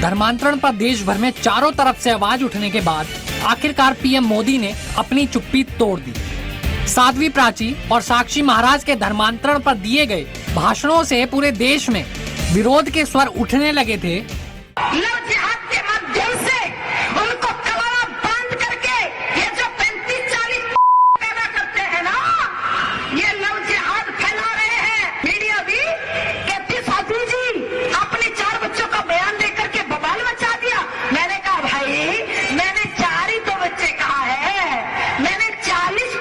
धर्मांतरण पर देश भर में चारों तरफ से आवाज उठने के बाद आखिरकार पीएम मोदी ने अपनी चुप्पी तोड़ दी। साध्वी प्राची और साक्षी महाराज के धर्मांतरण पर दिए गए भाषणों से पूरे देश में विरोध के स्वर उठने लगे थे। लव जिहाद के माध्यम से उनको कलावा बांध करके ये जो 35-40 पैदा करते हैं ना, ये लव जिहाद फैला रहे हैं। मीडिया भी कहती साध्वी जी आपने 4 बच्चों का बयान देकर के बवाल मचा दिया। मैंने कहा भाई मैंने 4 ही तो बच्चे कहा है, मैंने 40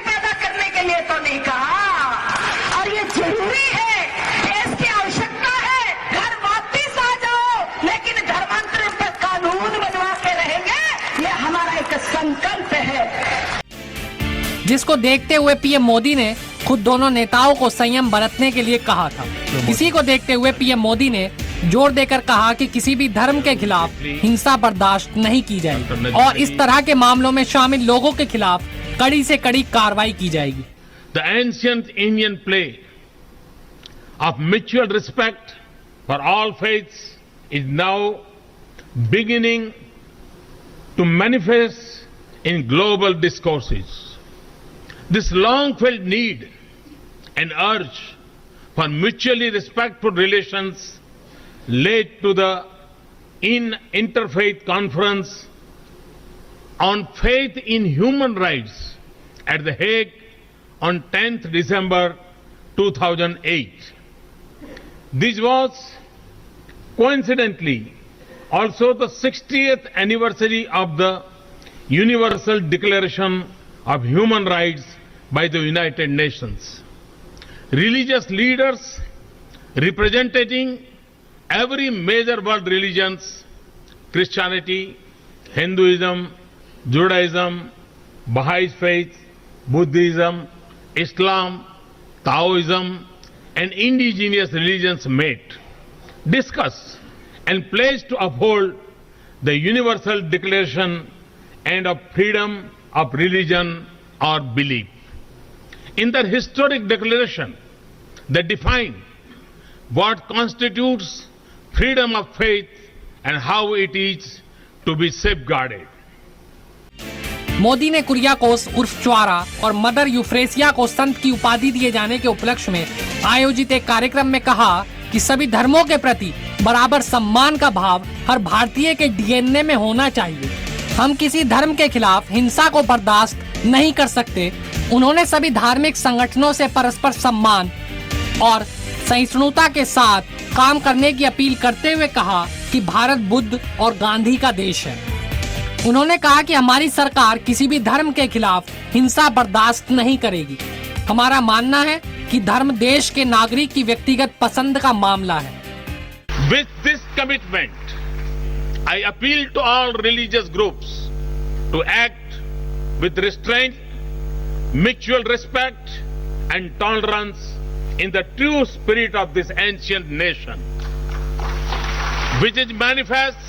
पैदा करने के लिए तो नहीं कहा। और ये जरूरी है, इसकी आवश्यकता है, घर वापिस आ जाओ, लेकिन धर्मांतरण पर कानून बनवा के रहेंगे, ये हमारा एक संकल्प है। जिसको देखते हुए पीएम मोदी ने खुद दोनों नेताओं को संयम बरतने के लिए कहा था। इसी को देखते हुए पीएम मोदी ने जोर देकर कहा कि किसी भी धर्म के खिलाफ हिंसा बर्दाश्त नहीं की जाएगी और इस तरह के मामलों में शामिल लोगों के खिलाफ कड़ी से कड़ी कार्रवाई की जाएगी। The ancient Indian play of mutual respect for all faiths is now beginning to manifest in global discourses. This long-felt need and urge for mutually respectful relations led to the Interfaith Conference on Faith in Human Rights at The Hague on 10th December 2008. This was coincidentally also the 60th anniversary of the Universal Declaration of Human Rights by the United Nations. Religious leaders representing every major world religions, Christianity, Hinduism, Judaism, Baha'i faith, Buddhism, Islam, Taoism, and indigenous religions met, discussed, and pledged to uphold the Universal Declaration and of freedom of religion or belief. In their historic declaration, they define what constitutes freedom of faith and how it is to be safeguarded. Modi ने कुरियाकोस उर्फ च्वारा और mother Euphrasia को संत की उपाधि दिए जाने के उपलक्ष्य में आयोजित एक कार्यक्रम में कहा कि सभी धर्मों के प्रति बराबर सम्मान का भाव हर भारतीय के डीएनए में होना चाहिए। हम किसी धर्म के खिलाफ हिंसा को बर्दाश्त नहीं कर सकते। उन्होंने सभी धार्मिक संगठनों से परस्पर सम्मान और सहिष्णुता के साथ काम करने की अपील करते हुए कहा कि भारत बुद्ध और गांधी का देश है। उन्होंने कहा कि हमारी सरकार किसी भी धर्म के खिलाफ हिंसा बर्दाश्त नहीं करेगी। हमारा मानना है कि धर्म देश के नागरिक की व्यक्तिगत पसंद का मामला है। With this commitment, I appeal to all religious groups to act with restraint, mutual respect, and tolerance in the true spirit of this ancient nation, which is manifest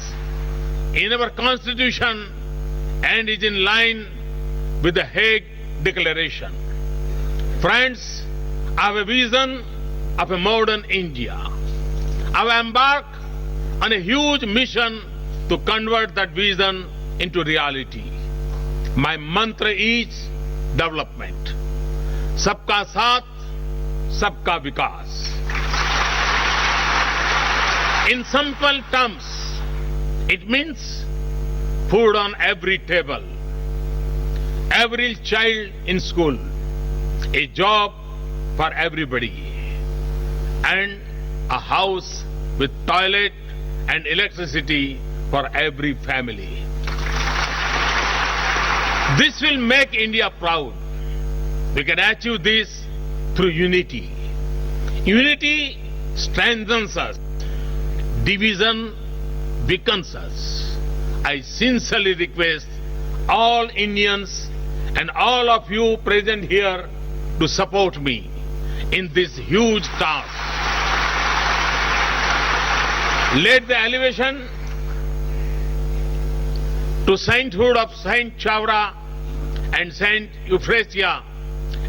in our Constitution and is in line with the Hague Declaration. Friends, I have a vision of a modern India. I have embarked on a huge mission to convert that vision into reality. My mantra is development. Sabka Saath, Sabka Vikas. In simple terms, it means food on every table, every child in school, a job for everybody, and a house with toilet and electricity for every family. This will make India proud. We can achieve this through unity. Unity strengthens us. Division weakens us. I sincerely request all Indians and all of you present here to support me in this huge task. Let the elevation to sainthood of Saint Chawra and Saint Euphrasia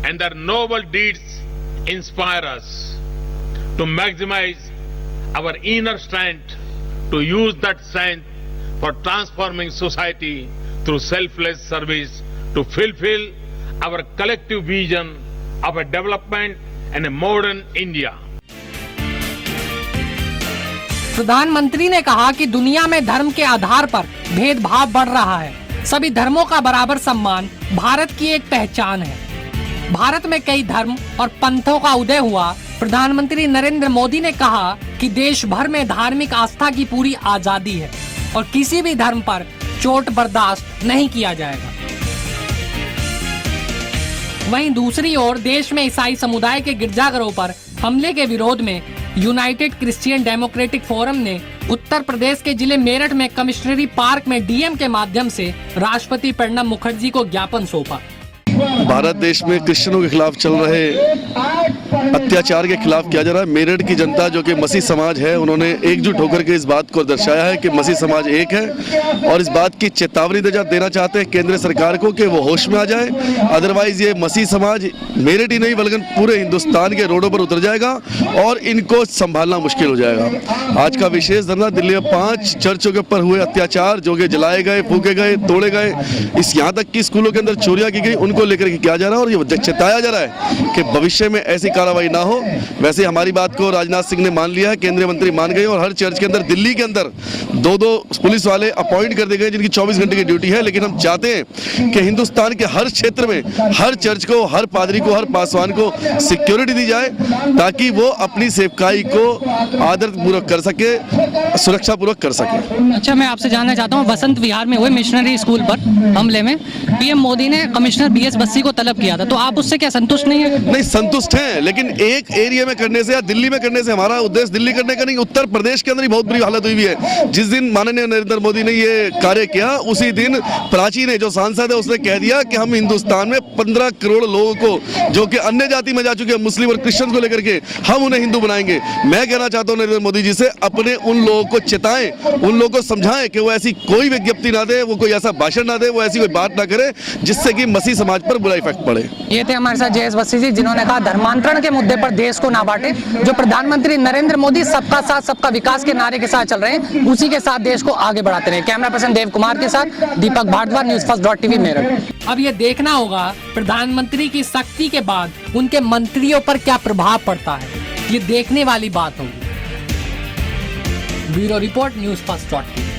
and their noble deeds inspire us to maximize our inner strength to use that strength for transforming society through selfless service to fulfill our collective vision of a development and a modern India. प्रधानमंत्री ने कहा कि दुनिया में धर्म के आधार पर भेदभाव बढ़ रहा है। सभी धर्मों का बराबर सम्मान भारत की एक पहचान है। भारत में कई धर्म और पंथों का उदय हुआ। प्रधानमंत्री नरेंद्र मोदी ने कहा कि देश भर में धार्मिक आस्था की पूरी आजादी है और किसी भी धर्म पर चोट बर्दाश्त नहीं किया जाएगा। वहीं दूसरी ओर देश में ईसाई समुदाय के गिरजाघरों पर हमले के विरोध में यूनाइटेड क्रिश्चियन डेमोक्रेटिक फोरम ने उत्तर प्रदेश के जिले मेरठ में कमिश्नरी पार्क में डीएम के माध्यम से राष्ट्रपति प्रणब मुखर्जी को ज्ञापन सौंपा। भारत देश में क्रिश्चियनों के खिलाफ चल रहे अत्याचार के खिलाफ किया जा रहा है। मेरठ की जनता जो कि मसीह समाज है, उन्होंने एकजुट होकर के इस बात को दर्शाया है कि मसीह समाज एक है और इस बात की चेतावनी देना चाहते हैं केंद्र सरकार को कि वो होश में आ जाए। अदरवाइज ये मसीह समाज मेरठ ही नहीं बल्कि पूरे हिंदुस्तान के रोडों पर उतर जाएगा और इनको संभालना मुश्किल हो जाएगा। आज का विशेष धरना दिल्ली में 5 चर्चों के ऊपर हुए अत्याचार जो कि जलाए गए, फूके गए, तोड़े गए, इस यहाँ तक कि स्कूलों के अंदर चोरियां की गई, उनको लेकर के किया जा रहा है और ये चेताया जा रहा है कि भविष्य में ऐसी कार्रवाई ना हो। वैसे हमारी बात को राजनाथ सिंह ने मान लिया है, केंद्रीय मंत्री मान गए और हर चर्च के अंदर दिल्ली के अंदर 2-2 पुलिस वाले अपॉइंट कर दिए गए जिनकी 24 घंटे की ड्यूटी है। लेकिन हम चाहते हैं कि हिंदुस्तान के हर क्षेत्र में हर चर्च को, हर पादरी को, हर पासवान को सिक्योरिटी दी जाए ताकि वो अपनी सेवकाई को आदर पूर्वक कर सके, सुरक्षा पूर्वक कर सके। अच्छा, मैं आपसे जानना चाहता हूँ, बसंत विहार में हुए मिशनरी स्कूल पर हमले में पीएम मोदी ने कमिश्नर बीएस बस्सी को तलब किया था, तो आप उससे क्या संतुष्ट नहीं है? नहीं, संतुष्ट हैं, लेकिन एक एरिया में करने से या दिल्ली में करने से हमारा उद्देश्य दिल्ली करने का नहीं, उत्तर प्रदेश के अंदर ही बहुत बुरी हालत हुई है। जिस दिन माननीय नरेंद्र मोदी ने ये कार्य किया उसी दिन प्राची ने, जो सांसद है, उसने कह दिया कि हम हिंदुस्तान में 15 करोड़ लोगों को जो कि अन्य जाति में जा चुके हैं, मुस्लिम और क्रिश्चियन को लेकर के, हम उन्हें हिंदू बनाएंगे। मैं कहना चाहता हूँ नरेंद्र मोदी जी से, अपने उन लोगों को चेताएं, उन लोगों को समझाएं कि वो ऐसी कोई विज्ञप्ति ना दे, वो कोई ऐसा भाषण ना दे, वो ऐसी कोई बात ना करे जिससे कि मसीह समाज पर बुरा इफेक्ट पड़े। ये थे हमारे साथ जयेश बस्सी जी, जिन्होंने कहा धर्मांतरण के मुद्दे पर देश को ना बांटे। जो प्रधानमंत्री नरेंद्र मोदी सबका साथ सबका विकास के नारे के साथ चल रहे हैं, उसी के साथ देश को आगे बढ़ाते रहे। कैमरा पर्सन देव कुमार के साथ Deepak Bhardwaj, news first .tv Meerut. अब ये देखना होगा प्रधानमंत्री की सख्ती के बाद उनके मंत्रियों पर क्या प्रभाव पड़ता है, ये देखने वाली बात होगी। Bureau report, news first .tv।